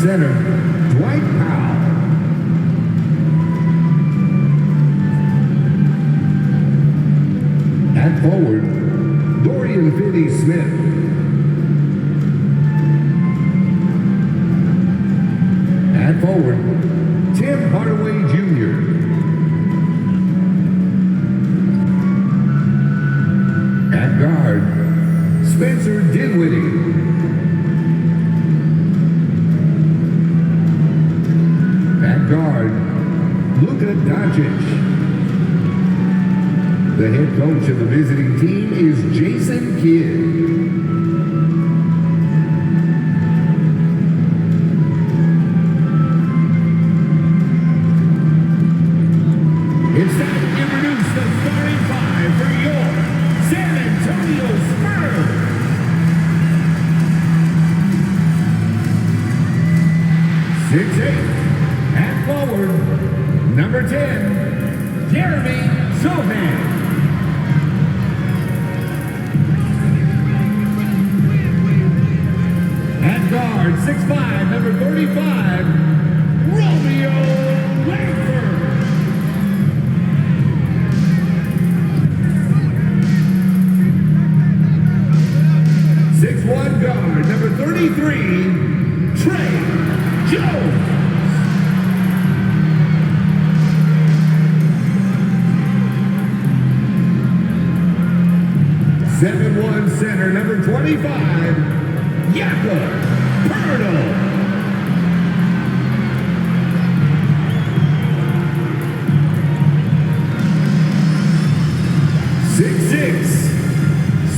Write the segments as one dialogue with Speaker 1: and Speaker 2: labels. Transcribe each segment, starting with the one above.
Speaker 1: center, Dwight Powell. At forward, Dorian Finney-Smith. At forward, Tim Hardaway Jr. At guard, Spencer Dinwiddie. At guard, Luka Doncic. The head coach of the visiting team is Jason Kidd. It's time to introduce the starting five for your San Antonio Spurs. 6'8", at forward, number 10, Jeremy Sohan. At guard, 6'5", number 35, Romeo Langford. One guard, number 33, Trey Jones. Seven-one center, number 25, Jakob Poeltl.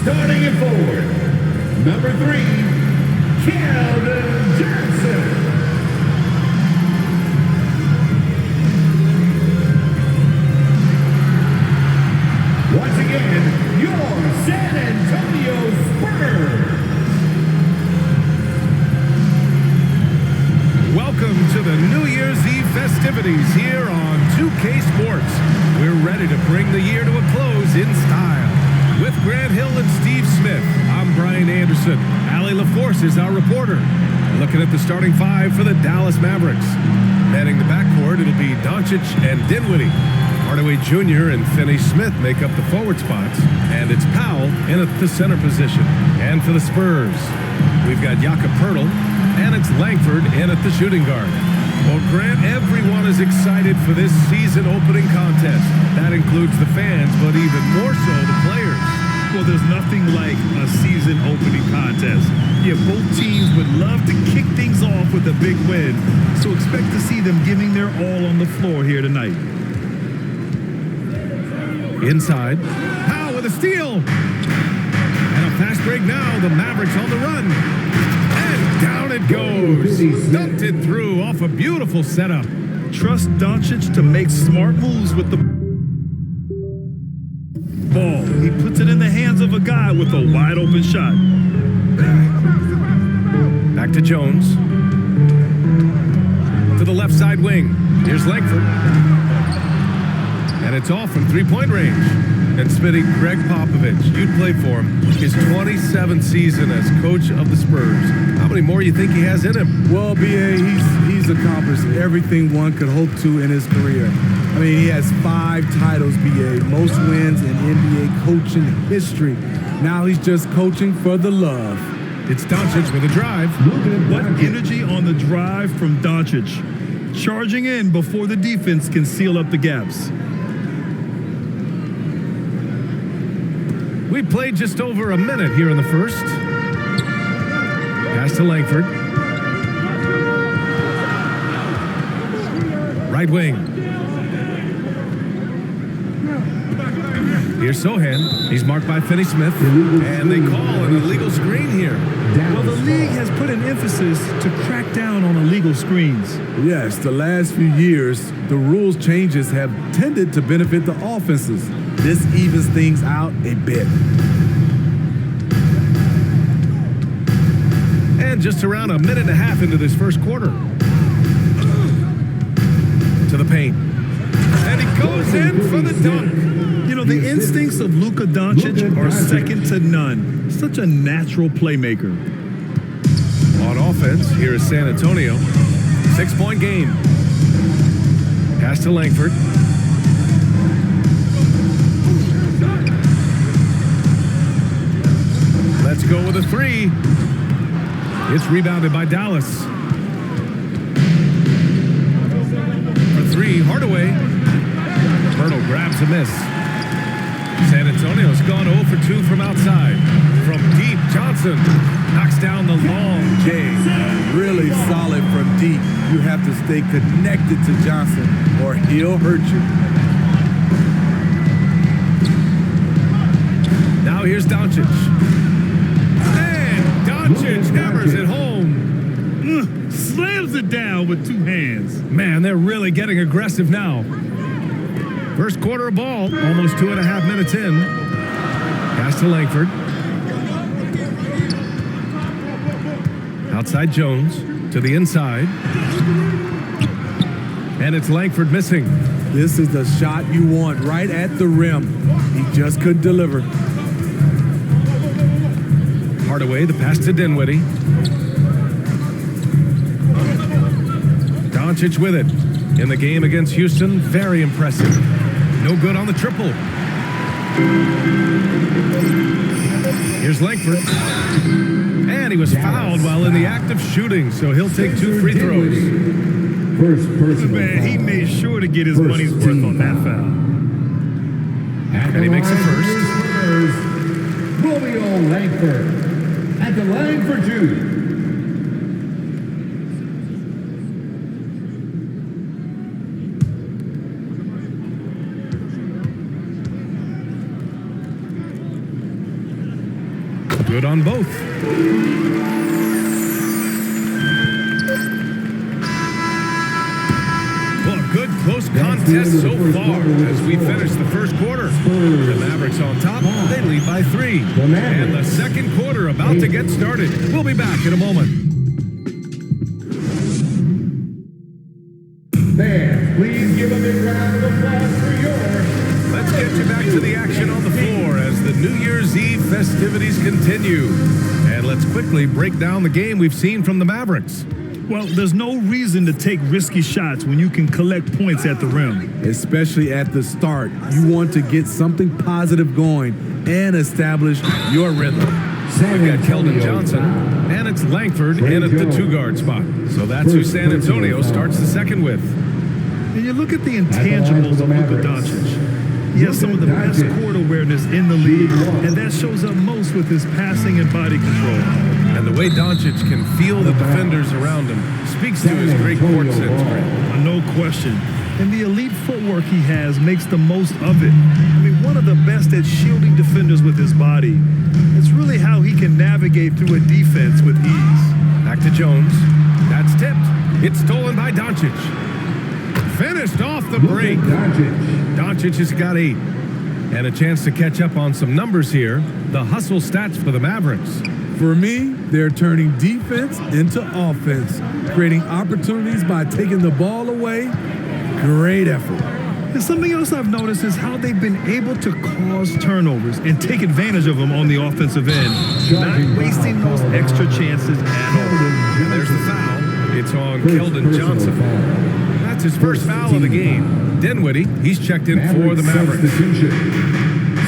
Speaker 1: Starting at forward, number 3, Keldon Johnson. Once again, your San Antonio Spurs.
Speaker 2: Welcome to the New Year's Eve festivities here on 2K Sports. We're ready to bring the year to a close in style. With Grant Hill and Steve Smith, I'm Brian Anderson. Allie LaForce is our reporter. Looking at the starting five for the Dallas Mavericks. Manning the backcourt, it'll be Doncic and Dinwiddie. Hardaway Jr. and Finney-Smith make up the forward spots. And it's Powell in at the center position. And for the Spurs, we've got Jakob Poeltl, and it's Langford in at the shooting guard. Well, Grant, everyone is excited for this season opening contest. That includes the fans, but even more so the players.
Speaker 3: Well, there's nothing like a season opening contest. Yeah, both teams would love to kick things off with a big win, so expect to see them giving their all on the floor here tonight.
Speaker 2: Inside, Powell with a steal. And a fast break now, the Mavericks on the run. And down it goes. Dunked it through off a beautiful setup.
Speaker 3: Trust Doncic to make smart moves with the ball. He puts it in the hands of a guy with a wide open shot.
Speaker 2: Back to Jones. To the left side wing. Here's Langford. And it's off from three-point range. And Smitty, Greg Popovich, you'd play for him. His 27th season as coach of the Spurs. How many more you think he has in him?
Speaker 4: Well, B.A., he's accomplished everything one could hope to in his career. I mean, he has 5 titles, B.A., most wins in NBA coaching history. Now he's just coaching for the love.
Speaker 2: It's Doncic with a drive.
Speaker 3: What energy on the drive from Doncic. Charging in before the defense can seal up the gaps.
Speaker 2: We played just over a minute here in the first. Pass to Langford. Right wing. Here's Sohan. He's marked by Finney-Smith. And they call an illegal screen here.
Speaker 3: Well, the league has put an emphasis to crack down on illegal screens.
Speaker 4: Yes, the last few years, the rules changes have tended to benefit the offenses. This evens things out a bit.
Speaker 2: And just around a minute and a half into this first quarter. To the paint. And he goes in for the dunk.
Speaker 3: You know, the instincts of Luka Doncic are second to none. Such a natural playmaker.
Speaker 2: On offense, here is San Antonio. 6-point game. Pass to Langford. Let's go with a three. It's rebounded by Dallas. For three, Hardaway. Myrtle grabs a miss. San Antonio's gone 0 for 2 from outside. From deep, Johnson knocks down the long J.
Speaker 4: Really solid from deep. You have to stay connected to Johnson or he'll hurt you.
Speaker 2: Now here's Doncic. And Doncic hammers it home.
Speaker 3: Slams it down with 2 hands.
Speaker 2: Man, they're really getting aggressive now. First quarter of ball, almost 2.5 minutes in. Pass to Langford. Outside Jones to the inside. And it's Langford missing.
Speaker 4: This is the shot you want right at the rim. He just couldn't deliver.
Speaker 2: Hardaway, the pass to Dinwiddie. Doncic with it. In the game against Houston, very impressive. No good on the triple. Here's Langford. And he was fouled while in the act of shooting, so he'll take 2 free throws.
Speaker 1: First personal
Speaker 3: Man, he
Speaker 1: foul.
Speaker 3: made sure to get his
Speaker 1: First
Speaker 3: money's worth
Speaker 1: team
Speaker 3: on that
Speaker 1: foul.
Speaker 3: foul.
Speaker 2: And he makes it first.
Speaker 1: Romeo Langford at the line for 2.
Speaker 2: Good on both. Well, good close contest so far as we finish the first quarter. The Mavericks on top. They lead by 3. And the second quarter about to get started. We'll be back in a moment.
Speaker 1: Fans, please give a big round of applause for yours.
Speaker 2: Let's get you back to the action on the floor as the New Year's Eve festivities continue. And let's quickly break down the game we've seen from the Mavericks.
Speaker 3: Well, there's no reason to take risky shots when you can collect points at the rim.
Speaker 4: Especially at the start. You want to get something positive going and establish your rhythm.
Speaker 2: We've got Keldon Johnson, and it's Langford in at the 2-guard spot. So that's who San Antonio starts the second with.
Speaker 3: And you look at the intangibles of Luka Doncic. He has some of the best court awareness in the league, and that shows up most with his passing and body control.
Speaker 2: And the way Doncic can feel the defenders around him speaks to his great court sense.
Speaker 3: No question. And the elite footwork he has makes the most of it. I mean, one of the best at shielding defenders with his body. It's really how he can navigate through a defense with ease.
Speaker 2: Back to Jones. That's tipped. It's stolen by Doncic. Finished off the break. Doncic has got 8. And a chance to catch up on some numbers here. The hustle stats for the Mavericks.
Speaker 4: For me, they're turning defense into offense, creating opportunities by taking the ball away. Great effort.
Speaker 3: And something else I've noticed is how they've been able to cause turnovers and take advantage of them on the offensive end, not wasting those extra chances at all.
Speaker 2: And there's the foul. It's on Keldon Johnson. That's his first foul of the game. Dinwiddie, he's checked in for the Mavericks.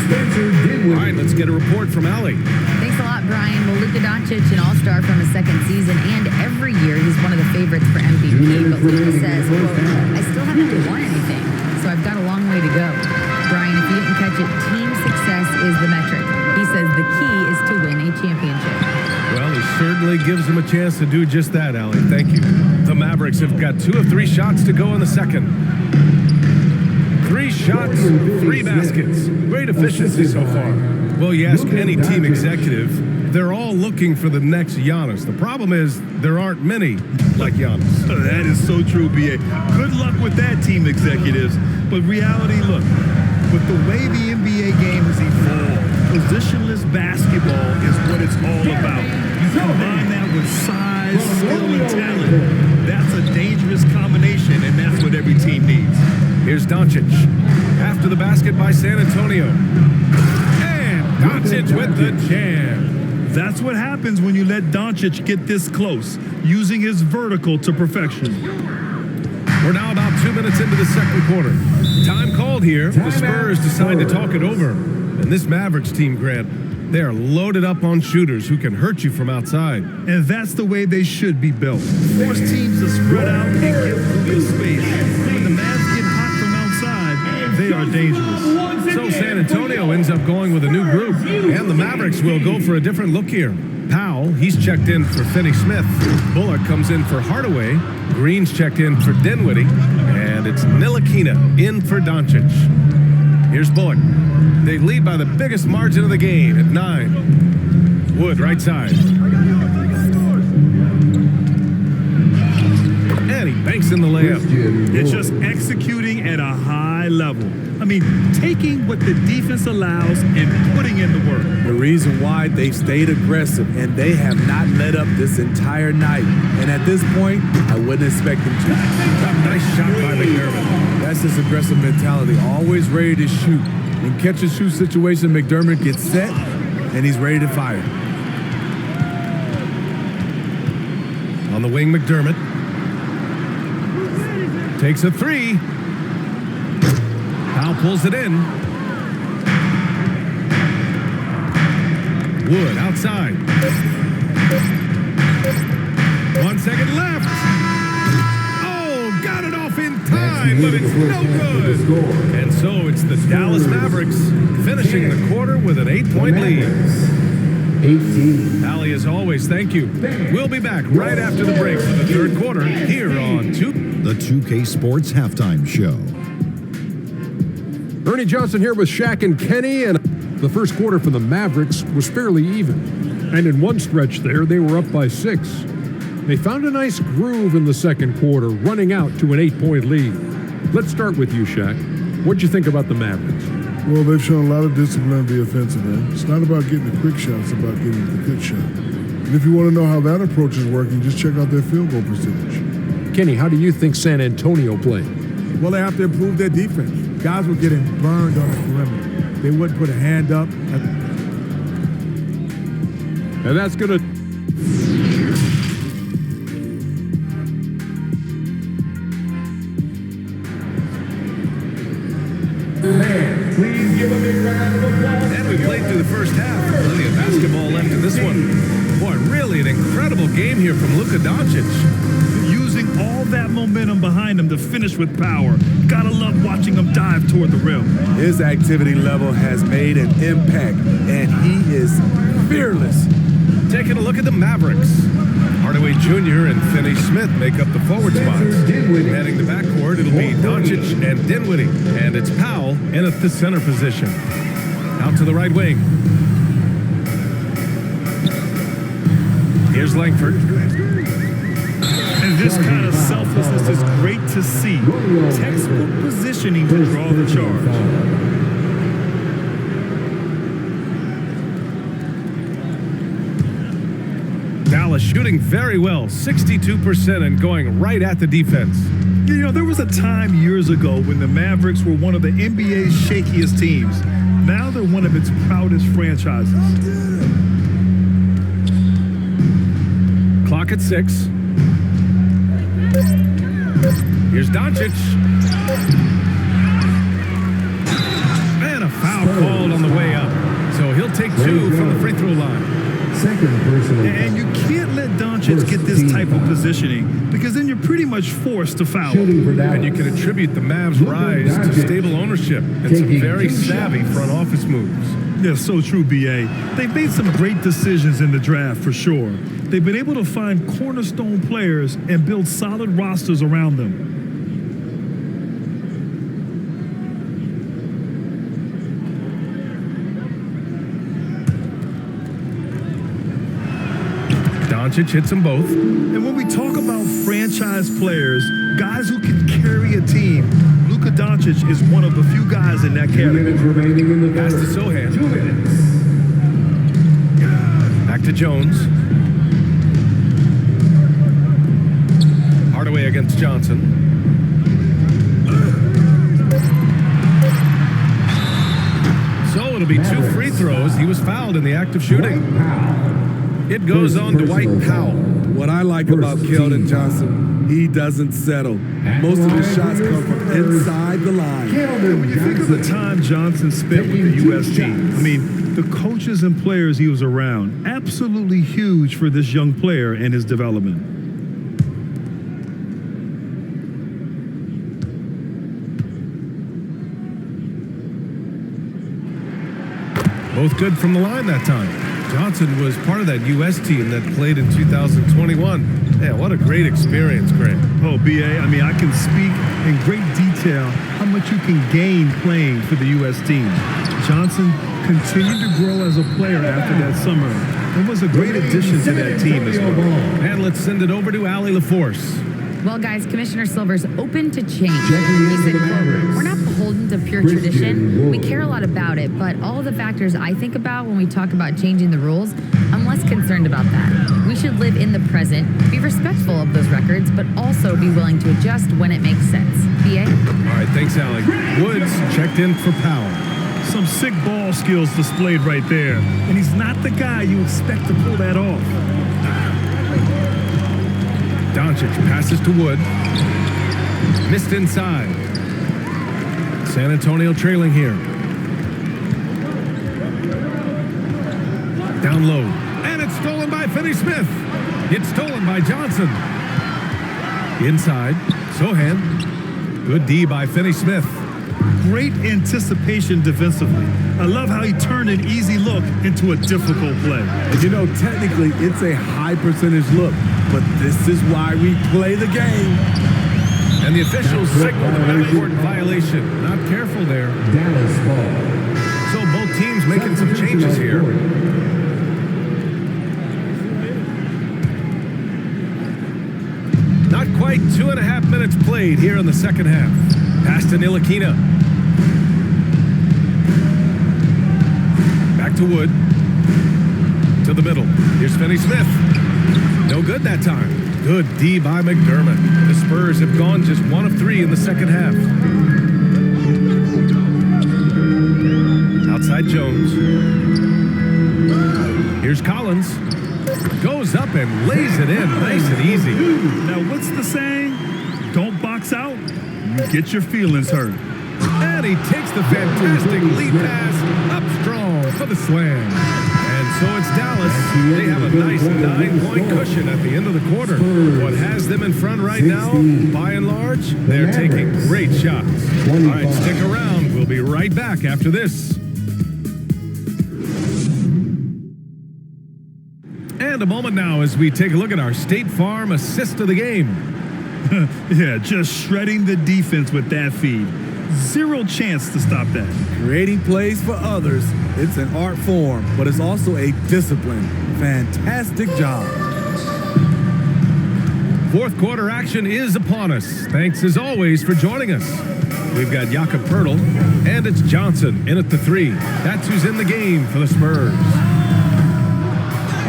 Speaker 2: All right, let's get a report from Allie.
Speaker 5: Thanks a lot, Brian. Well, Luka Doncic, an all-star from his second season, and every year he's one of the favorites for MVP. But Luka says, quote, I still haven't won anything, so I've got a long way to go. Brian, if you didn't catch it, team success is the metric. He says the key is to win a championship.
Speaker 2: Well, he certainly gives him a chance to do just that, Allie. Thank you. The Mavericks have got 2 of 3 shots to go in the second. 3 shots, 3 baskets. Great efficiency so far. Well, you ask any team executive, they're all looking for the next Giannis. The problem is there aren't many like Giannis.
Speaker 3: That is so true, B.A. Good luck with that, team executives. But reality, look, with the way the NBA game has evolved, positionless basketball is what it's all about. You combine that with size, skill, and talent. That's a dangerous combination, and that's what every team needs.
Speaker 2: Here's Doncic. After the basket by San Antonio. And Doncic with the jam.
Speaker 3: That's what happens when you let Doncic get this close, using his vertical to perfection.
Speaker 2: We're now about 2 minutes into the second quarter. Time called here. The Spurs decide to talk it over. And this Mavericks team, Grant, they are loaded up on shooters who can hurt you from outside.
Speaker 3: And that's the way they should be built. Force teams to spread out and give Luka space. When the Mavs get hot from outside, they are dangerous.
Speaker 2: So San Antonio ends up going with a new group. And the Mavericks will go for a different look here. Powell, he's checked in for Finney-Smith. Bullock comes in for Hardaway. Green's checked in for Dinwiddie. And it's Ntilikina in for Doncic. Here's Bullock. They lead by the biggest margin of the game at 9. Wood, right side. And he banks in the layup.
Speaker 3: It's just executing at a high level. I mean, taking what the defense allows and putting in the work.
Speaker 4: The reason why they stayed aggressive, and they have not let up this entire night. And at this point, I wouldn't expect them to.
Speaker 2: Nice shot by McDermott.
Speaker 4: That's his aggressive mentality, always ready to shoot. In catch-and-shoot situation, McDermott gets set, and he's ready to fire.
Speaker 2: On the wing, McDermott takes a three. Powell pulls it in. Wood outside. 1 second left. Oh, got it off in time, but it's no good. And so it's the Dallas Mavericks finishing the quarter with an 8-point lead.
Speaker 1: 18.
Speaker 2: Allie, as always, thank you. We'll be back right after the break for the third quarter here on
Speaker 6: the 2K Sports Halftime Show.
Speaker 7: Ernie Johnson here with Shaq and Kenny, and the first quarter for the Mavericks was fairly even. And in one stretch there, they were up by 6. They found a nice groove in the second quarter, running out to an 8-point lead. Let's start with you, Shaq. What'd you think about the Mavericks?
Speaker 8: Well, they've shown a lot of discipline on the offensive end. It's not about getting the quick shots, it's about getting the good shot. And if you want to know how that approach is working, just check out their field goal percentage.
Speaker 7: Kenny, how do you think San Antonio played?
Speaker 4: Well, they have to improve their defense. Guys were getting burned on the perimeter. They wouldn't put a hand up.
Speaker 7: And that's going to...
Speaker 1: Please give a big round of applause.
Speaker 2: And we played through the first half. Plenty of basketball left in this one. Boy, really an incredible game here from Luka Doncic.
Speaker 3: Using all that momentum behind him to finish with power. Gotta love watching him dive toward the rim.
Speaker 4: His activity level has made an impact, and he is fearless.
Speaker 2: Taking a look at the Mavericks. Hardaway Jr. and Finney-Smith make up the forward spots. Manning the backcourt, it'll be Doncic and Dinwiddie. And it's Powell in at the center position. Out to the right wing. Here's Langford.
Speaker 3: And this kind of selflessness is great to see. Textbook positioning to draw the charge.
Speaker 2: Dallas shooting very well, 62% and going right at the defense.
Speaker 3: You know, there was a time years ago when the Mavericks were one of the NBA's shakiest teams. Now they're one of its proudest franchises.
Speaker 2: Clock at 6. Here's Doncic. And a foul called on the way up. So he'll take 2 from the free throw line.
Speaker 1: Second personal.
Speaker 3: And you can't let Doncic get this type of positioning because then you're pretty much forced to foul.
Speaker 2: And you can attribute the Mavs' rise to stable ownership and some very savvy front office moves.
Speaker 3: Yeah, so true, B.A. They've made some great decisions in the draft for sure. They've been able to find cornerstone players and build solid rosters around them.
Speaker 2: Doncic hits them both.
Speaker 3: And when we talk about franchise players, guys who can carry a team, Luka Doncic is one of the few guys in that
Speaker 1: 2
Speaker 3: category.
Speaker 1: minutes remaining in the
Speaker 2: Pass to
Speaker 1: third.
Speaker 2: Sohan.
Speaker 1: 2 minutes.
Speaker 2: Back to Jones. Hardaway against Johnson. So it'll It'll be 2 free throws. He was fouled in the act of shooting. It goes on Dwight Powell.
Speaker 4: What I like about Keldon Johnson, he doesn't settle. Most of his shots come from inside the line.
Speaker 3: When you think of the time Johnson spent with the U.S. team, I mean, the coaches and players he was around, absolutely huge for this young player and his development.
Speaker 2: Both good from the line that time. Johnson was part of that U.S. team that played in 2021. Yeah, what a great experience, Grant.
Speaker 3: Oh, B.A., I mean, I can speak in great detail how much you can gain playing for the U.S. team. Johnson continued to grow as a player after that summer and was a great addition to that team as well.
Speaker 2: And let's send it over to Allie LaForce.
Speaker 5: Well, guys, Commissioner Silver's open to change. He said, quote, "We're not beholden to pure tradition. We care a lot about it, but all of the factors I think about when we talk about changing the rules, I'm less concerned about that. We should live in the present, be respectful of those records, but also be willing to adjust when it makes sense." B.A.?
Speaker 2: All right, thanks, Allie. Woods checked in for Powell.
Speaker 3: Some sick ball skills displayed right there, and he's not the guy you expect to pull that off.
Speaker 2: Doncic passes to Wood. Missed inside. San Antonio trailing here. Down low. And it's stolen by Finney-Smith. It's stolen by Johnson. Inside. Sohan. Good D by Finney-Smith.
Speaker 3: Great anticipation defensively. I love how he turned an easy look into a difficult play.
Speaker 4: And you know, technically, it's a high percentage look, but this is why we play the game.
Speaker 2: And the officials signaled a backcourt violation. Not careful there.
Speaker 1: Dallas ball.
Speaker 2: So both teams making some changes here. Not quite 2.5 minutes played here in the second half. Pass to Ntilikina. Back to Wood. To the middle. Here's Finney-Smith. No good that time. Good D by McDermott. The Spurs have gone just 1 of 3 in the second half. Outside Jones. Here's Collins. Goes up and lays it in nice and easy.
Speaker 3: Now, what's the saying? Don't box out, you get your feelings hurt.
Speaker 2: And he takes the fantastic lead pass up strong for the slam. And so it's Dallas. They have a nice 9-point cushion at the end of the quarter. What has them in front right now, by and large, they're taking great shots. All right, stick around. We'll be right back after this. And a moment now as we take a look at our State Farm assist of the game.
Speaker 3: Yeah, just shredding the defense with that feed. Zero chance to stop that.
Speaker 4: Creating plays for others, it's an art form, but it's also a discipline. Fantastic job.
Speaker 2: Fourth quarter action is upon us. Thanks as always for joining us. We've got Jakob Poeltl, and it's Johnson in at the 3. That's who's in the game for the Spurs.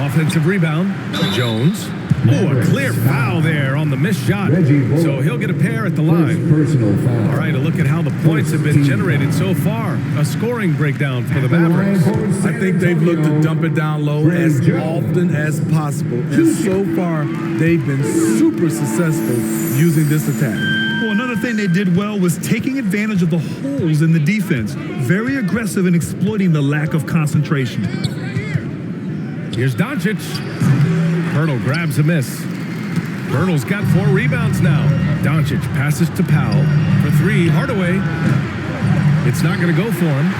Speaker 2: Offensive rebound, Jones. Oh, a clear foul there on the missed shot. So he'll get a pair at the line.
Speaker 1: Personal foul.
Speaker 2: All right, a look at how the points have been generated so far. A scoring breakdown for the Mavericks.
Speaker 4: I think they've looked to dump it down low as often as possible. And so far, they've been super successful using this attack.
Speaker 3: Well, another thing they did well was taking advantage of the holes in the defense. Very aggressive in exploiting the lack of concentration.
Speaker 2: Here's Doncic. Poeltl grabs a miss. Poeltl's got 4 rebounds now. Doncic passes to Powell for 3. Hardaway. It's not going to go for him.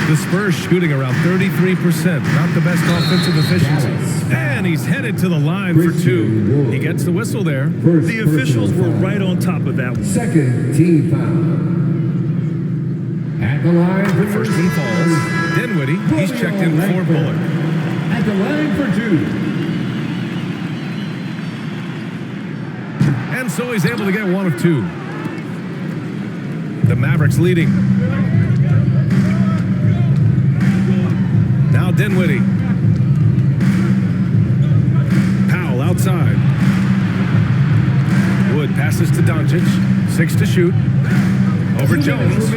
Speaker 2: The Spurs shooting around 33%. Not the best offensive efficiency. And he's headed to the line for 2. He gets the whistle there.
Speaker 3: The officials were right on top of that one.
Speaker 1: Second team foul. At the line for
Speaker 2: First one falls. Dinwiddie, he's checked in for Bullock.
Speaker 1: At the line for 2.
Speaker 2: And so he's able to get 1 of 2. The Mavericks leading. Now Dinwiddie. Powell outside. Wood passes to Doncic. 6 to shoot. Over Jones.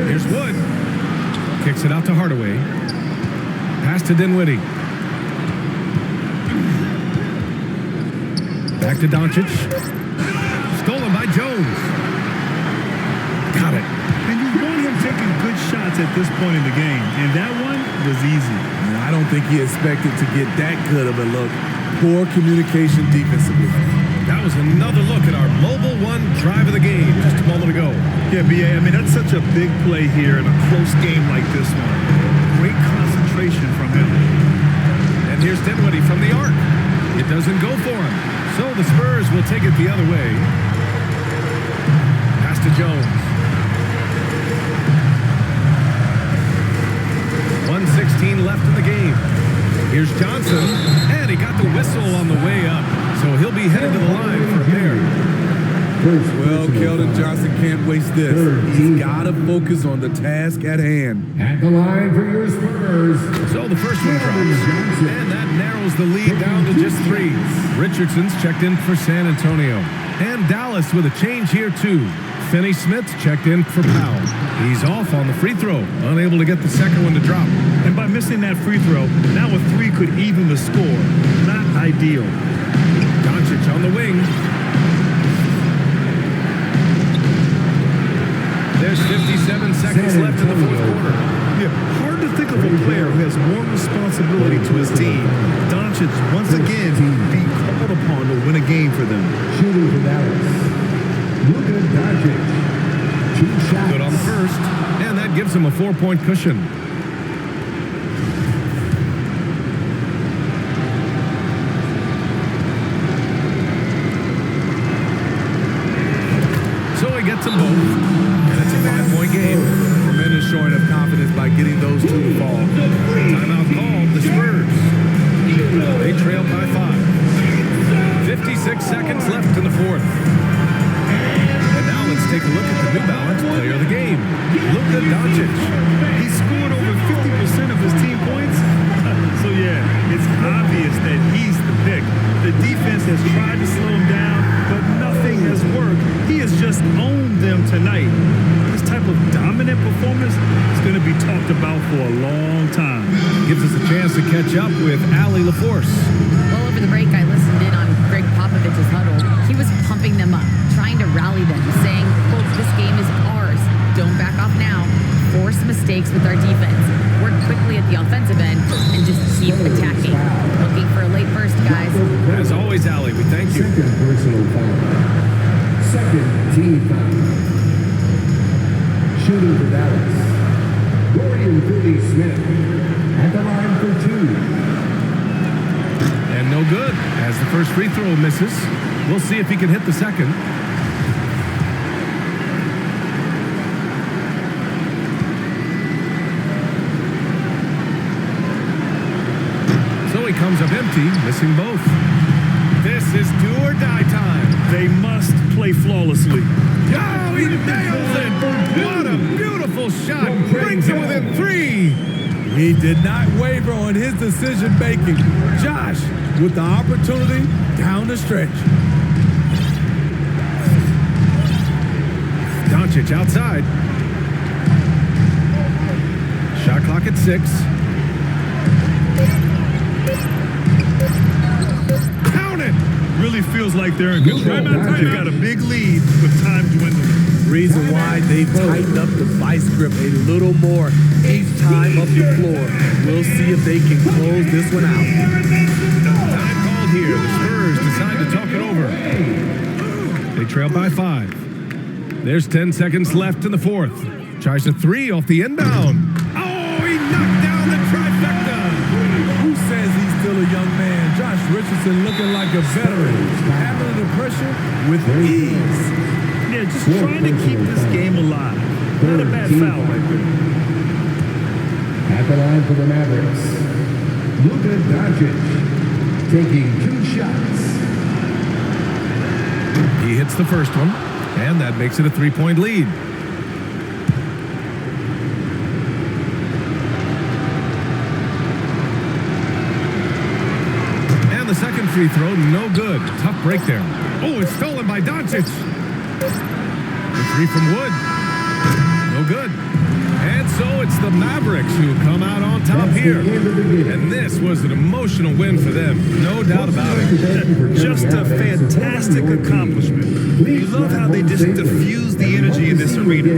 Speaker 2: Here's Wood. Kicks it out to Hardaway. Pass to Dinwiddie. Back to Doncic. Stolen by Jones. Got it.
Speaker 3: And you want him taking good shots at this point in the game. And that one was easy.
Speaker 4: I don't think he expected to get that good of a look. Poor communication defensively.
Speaker 2: That was another look at our mobile one drive of the game just a moment ago.
Speaker 3: Yeah, BA, I mean, that's such a big play here in a close game like this one. Great concentration from him.
Speaker 2: And here's Dinwiddie from the arc. It doesn't go for him. So the Spurs will take it the other way. Pass to Jones. 1:16 left in the game. Here's Johnson, and he got the whistle on the way up. So he'll be headed to the line for a pair.
Speaker 4: Well, Keldon Johnson can't waste this. He's got to focus on the task at hand.
Speaker 1: At the line for your Spurs.
Speaker 2: So the first one drops, and that narrows the lead down to just 3. Richardson's checked in for San Antonio. And Dallas with a change here, too. Finney Smith checked in for Powell. He's off on the free throw, unable to get the second one to drop.
Speaker 3: And by missing that free throw, now a 3 could even the score. Not ideal.
Speaker 2: Doncic on the wing. There's 57 seconds left in the fourth quarter.
Speaker 3: Yeah, hard to think of a player who has more responsibility to his team. Doncic, once again, being called upon to win a game for them.
Speaker 1: Shooting for Dallas. Luka Doncic. 2 shots.
Speaker 2: Good on the first, and that gives him a 4-point cushion. So he gets them both, and it's a 5-point game.
Speaker 4: Tremendous showing of confidence by getting those 2 to fall.
Speaker 2: Timeout called, the Spurs. They trail by 5. 56 seconds left in the fourth. And now let's take a look at the New Balance player of the game, Luka Doncic.
Speaker 3: He scored over 50% of his team points. So yeah, it's obvious that he's the pick. The defense has tried to slow him down, but nothing has worked. He has just owned them tonight. This type of dominant performance is going to be talked about for a long time.
Speaker 2: Gives us a chance to catch up with Allie LaForce.
Speaker 5: Well, over the break, I listened in on Greg Popovich's huddle. He was pumping them up, trying to rally them, saying, "Folks, this game is ours. Don't back off now. Force mistakes with our defense. Work quickly at the offensive end and just keep attacking. Looking for a late burst, guys."
Speaker 2: As always, Allie, we thank you.
Speaker 1: Second personal foul. Second team foul. Shooting for Dallas. Dorian Finney-Smith at the line for 2.
Speaker 2: And no good, as the first free throw misses. We'll see if he can hit the second. So he comes up empty, missing both. This is do or die time.
Speaker 3: They must play flawlessly.
Speaker 2: Oh, he nails it! What a beautiful shot! Brings it within 3.
Speaker 4: He did not waver on his decision making. Josh with the opportunity down the stretch.
Speaker 2: Doncic outside. Shot clock at 6. Count it!
Speaker 3: Really feels like they're in control. They've got a big lead with time dwindling.
Speaker 4: Reason why they've tightened up the vice grip a little more each time up the floor. We'll see if they can close this one out.
Speaker 2: Time called here. The Spurs decide to talk it over. They trail by 5. There's 10 seconds left in the fourth. Tries a 3 off the inbound. Oh, he knocked down the trifecta.
Speaker 4: Who says he's still a young man? Josh Richardson looking like a veteran. Handling the pressure with ease.
Speaker 3: Yeah, just trying to keep this game alive. Not a bad foul right there.
Speaker 1: At the line for the Mavericks, Luka Doncic taking 2 shots.
Speaker 2: He hits the first one, and that makes it a 3-point lead. And the second free throw, no good. Tough break there. Oh, it's stolen by Doncic. The 3 from Wood. No good. And So it's the Mavericks who come out on top here. And this was an emotional win for them, no doubt about it.
Speaker 3: Just a fantastic accomplishment. You love how they just diffuse the energy in this arena.